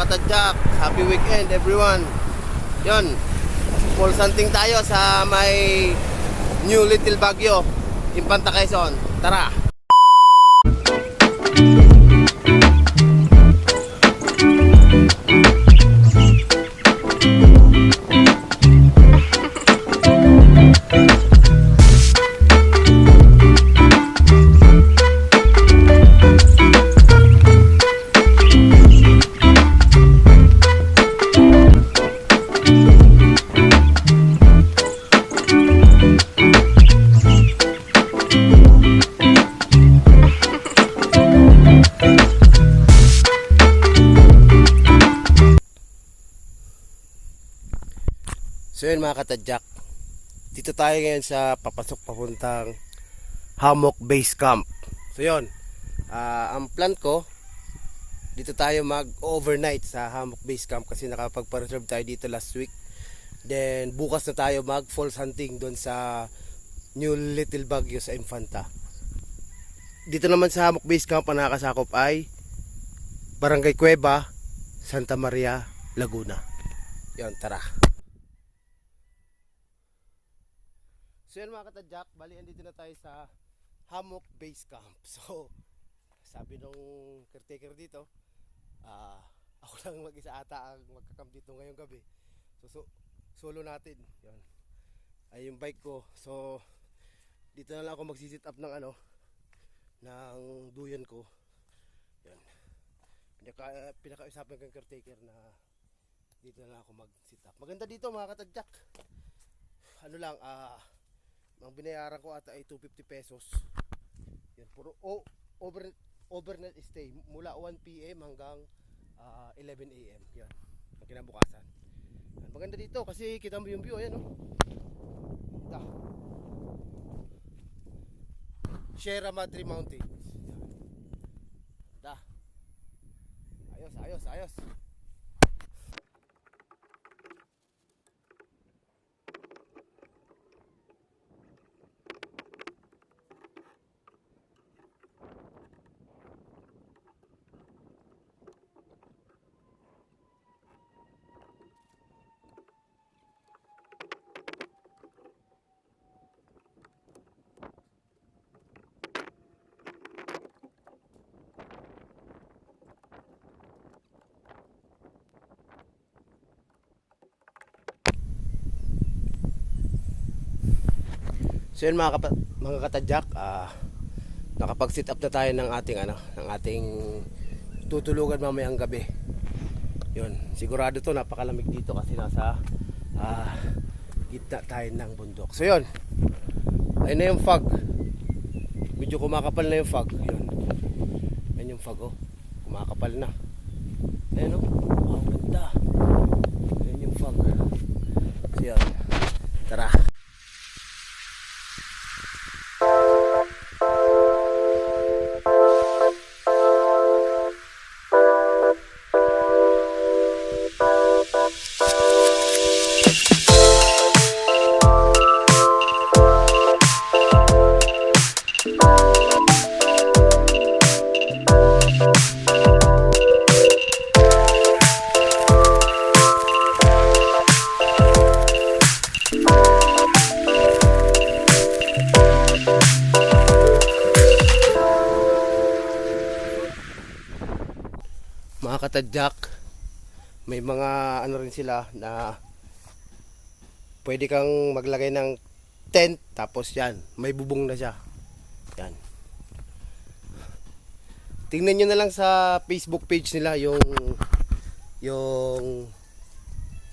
katadyak, happy weekend everyone. Yon, full hunting tayo sa may New Little Baguio, Infanta, Quezon. Tara. So yun mga katadyak, dito tayo ngayon sa papasok papuntang Hammock Base Camp. So yun, ang plan ko, dito tayo mag-overnight sa Hammock Base Camp kasi nakapagpa-reserve tayo dito last week. Then bukas na tayo mag-falls hunting doon sa New Little Baguio sa Infanta. Dito naman sa Hammock Base Camp ang nakakasakop ay Barangay Cueva, Santa Maria, Laguna. Yun, tara. So yun mga katadyak, bali andito na tayo sa Hammock Base Camp. So sabi nung caretaker dito, ako lang mag-isa ata ang magka-camp dito ngayong gabi. So solo natin. Yun. Ay yung bike ko. So dito na lang ako magsi-sit up ng ng duyan ko. Yan. Pinaka-usapan ng caretaker na dito na lang ako mag-sit up. Maganda dito mga katadyak. Ang binayaran ko ata ay 250 pesos. Yan, puro overnight stay mula 1 PM hanggang 11 AM. Yan, ang kinabukasan. Yan, maganda dito kasi kita mo yung view, ayan oh. Sierra Madre Mountains. Yan. Ayos. So yun mga katadyak, nakapag-sit up na tayo ng ating tutulugan mamayang gabi. Yun, sigurado to napakalamig dito kasi nasa gitna tayo ng bundok. So yun, ayun na yung fog. Medyo kumakapal na yung fog. Yun, ayun yung fog oh, kumakapal na. Ayun oh, wow, ganda. Ayun yung fog. So yun, tara. Mga katadyak, may mga rin sila na pwede kang maglagay ng tent, tapos yan, may bubong na siya. Yan. Tingnan nyo na lang sa Facebook page nila yung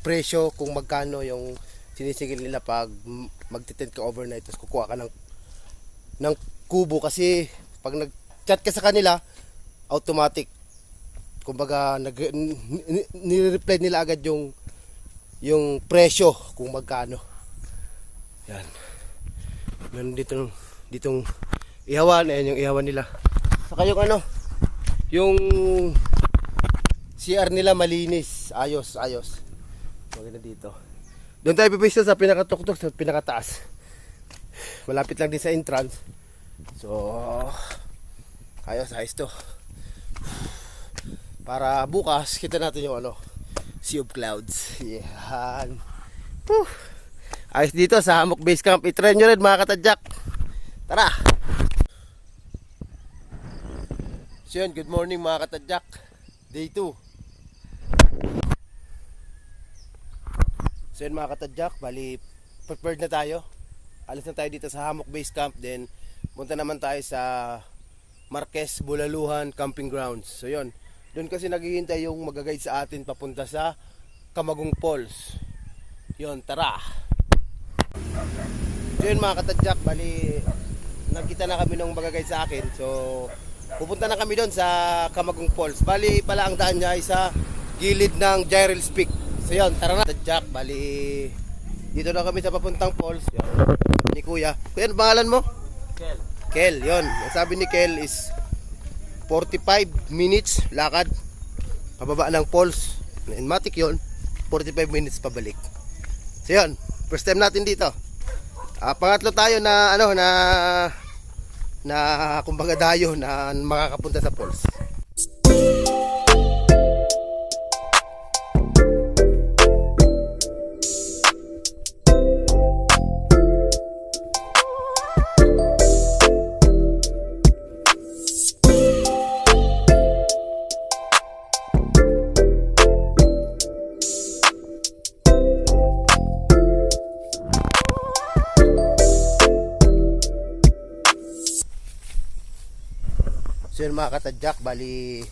presyo kung magkano yung sinisigil nila pag magte-tent ka overnight, tapos kukuha ka ng kubo kasi pag nag-chat ka sa kanila, automatic kumbaga nire-reply nila agad yung presyo kung magkano. Yan. Meron ditong ihawan, ayan yung ihawan nila. Saka yung CR nila malinis, ayos. Maganda dito. Doon tayo pipisto sa pinakatuktok, sa pinakataas. Malapit lang din sa entrance. So ayos to. Para bukas kita natin yung ano, Sea of Clouds. Yan. Whew. Ayos dito sa Hammock Base Camp. I-try nyo rin mga katadyak. Tara! So yun, good morning mga katadyak. Day 2. So yun mga katadyak, bali prepared na tayo. Alis na tayo dito sa Hammock Base Camp. Then punta naman tayo sa Marquez Bulaluhan Camping Grounds. So yun, doon kasi naghihintay yung mag-guide sa atin papunta sa Camagong Falls. Yun, tara! So yun mga katadyak, bali nagkita na kami ng mag-guide sa akin. So pupunta na kami doon sa Camagong Falls. Bali pala ang daan niya ay sa gilid ng Gyrils Peak. So yun, tara na katadyak, bali dito na kami sa papuntang falls. Yun, ni Kuya. Kuya, ano pangalan mo? Kel. Kel, yun. Ang sabi ni Kel is 45 minutes lakad pababa ng falls. Matic yun. 45 minutes pabalik. So yun, first time natin dito. Pangatlo tayo na ano na kumbaga dayo na makakapunta sa falls. So yun mga katadyak, bali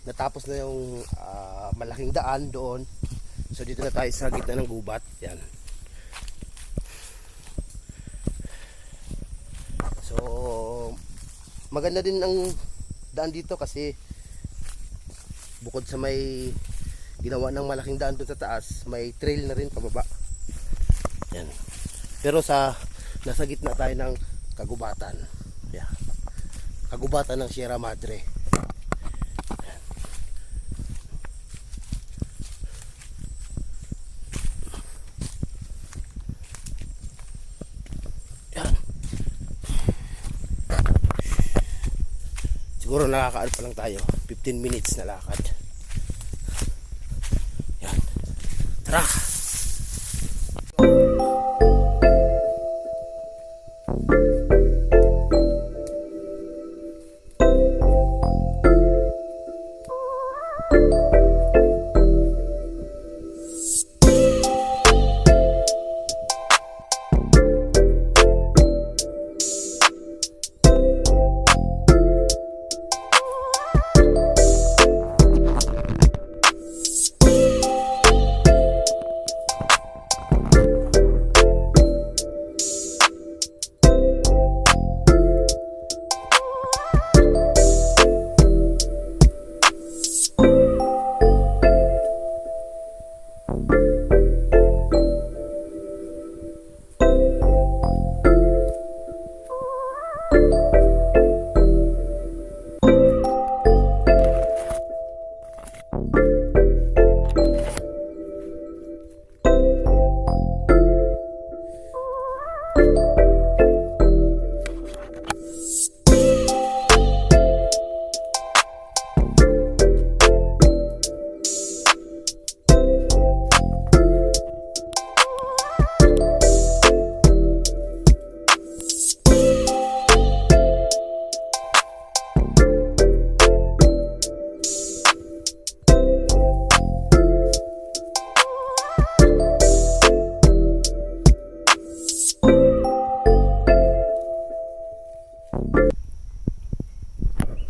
natapos na yung malaking daan doon. So dito na tayo sa gitna ng gubat. Yan. So maganda din ang daan dito kasi bukod sa may ginawa ng malaking daan doon sa taas, may trail na rin pababa. Yan. Pero nasa gitna tayo ng kagubatan. Yeah. Kagubatan ng Sierra Madre. Yan. Siguro nakakaal pa lang tayo. 15 minutes na lakad. Yan. Tara!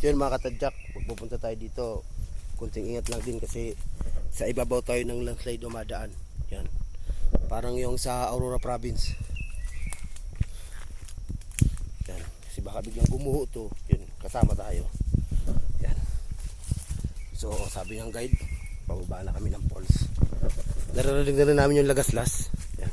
So yun mga katadyak, pag pupunta tayo dito, kunting ingat lang din kasi sa ibabaw tayo ng landslide dumadaan. Yan. Parang yung sa Aurora Province. Yan. Kasi baka biglang gumuho to. Yun, kasama tayo. Yan. So sabi ng guide, pababa na kami ng falls. Naririnig na rin namin yung lagaslas. Yan.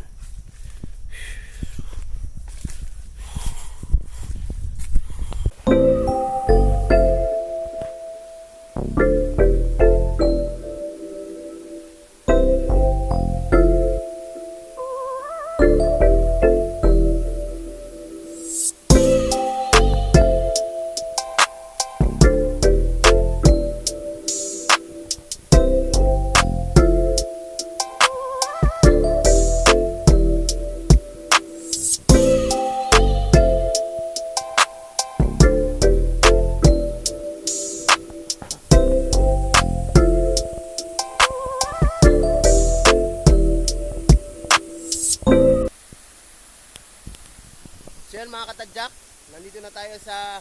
yun mga katadyak, nandito na tayo sa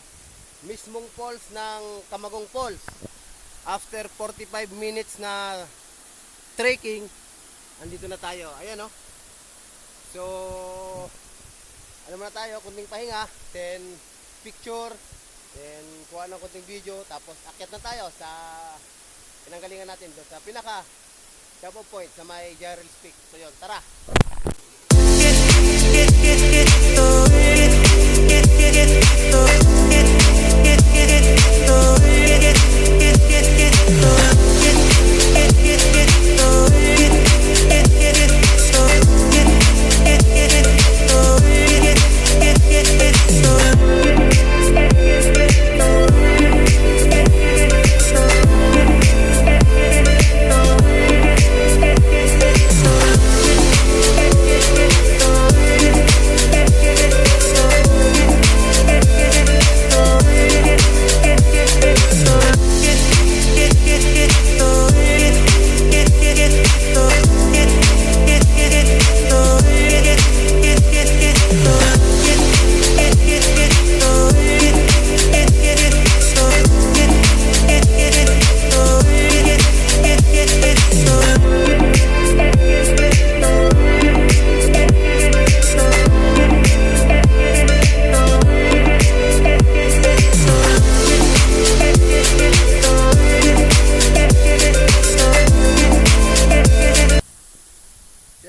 mismong falls ng Camagong Falls. After 45 minutes na trekking, andito na tayo. Ayan oh. So, ano muna tayo, kunting pahinga, then picture, then kuha ng kunting video, tapos akyat na tayo sa pinanggalingan natin doon sa pinaka double point sa may Jarrell's Peak. So yun, tara!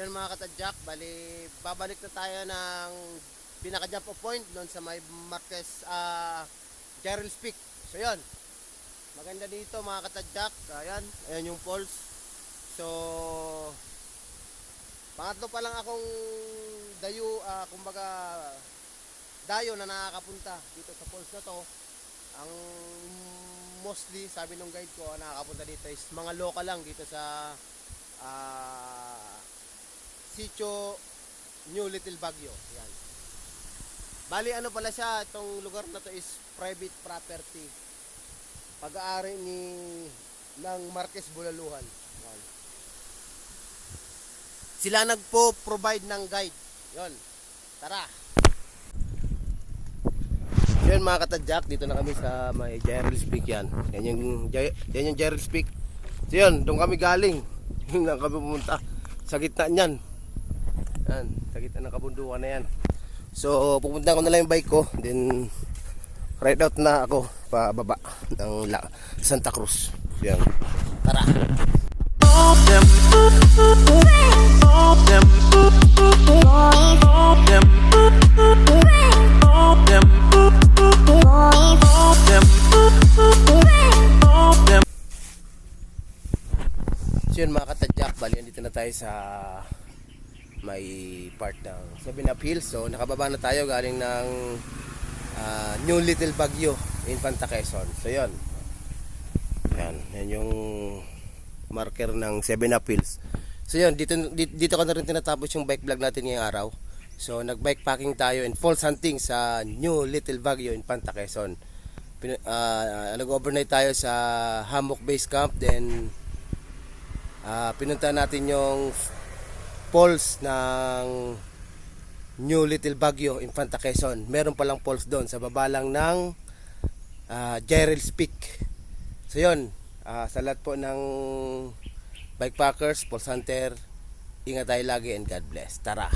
Yan mga katadyak, bali babalik na tayo ng pinaka-jump off point doon sa may Marquez Jarrell's Peak. So yun, maganda dito mga katadyak. Ayan yung falls. So pangatlo pa lang akong dayo na nakakapunta dito sa falls na to. Ang mostly sabi nung guide ko nakakapunta dito is mga local lang dito sa Sitio New Little Baguio. Yan. Bali ano pala siya, itong lugar na to is private property. Pag-aari ng Marquez Bulaluhan. Yan. Sila nagpo-provide ng guide. Yon. Tara. Yan mga katadyak, dito na kami sa may Jarrell's Peak yan. Yan yung Jarrell's Peak. So yun, doon kami galing. Doon lang kami pumunta. Sa gitna niyan. Yan, sa gitna ng kabundukan na yan. So pupunta ko na lang yung bike ko, then ride out na ako pababa ng Santa Cruz. Yan. Tara. So yun mga katadyak, bali dito na tayo sa may part ng 7 Up Hills. So nakababa na tayo galing ng New Little Baguio, Infanta Quezon. So yun, yan yung marker ng 7 Up Hills. So yun, dito ko na rin tinatapos yung bike vlog natin ngayong araw. So nag-bike packing tayo and falls hunting sa New Little Baguio, Infanta Quezon. Nag-overnight tayo sa Hammock Base Camp, then pinunta natin yung falls ng New Little Baguio, Infanta Quezon. Meron palang falls doon sa baba lang ng Jarrell's Peak. So yun, sa lahat po ng bikepackers, falls hunter, ingat tayo lagi and God bless. Tara!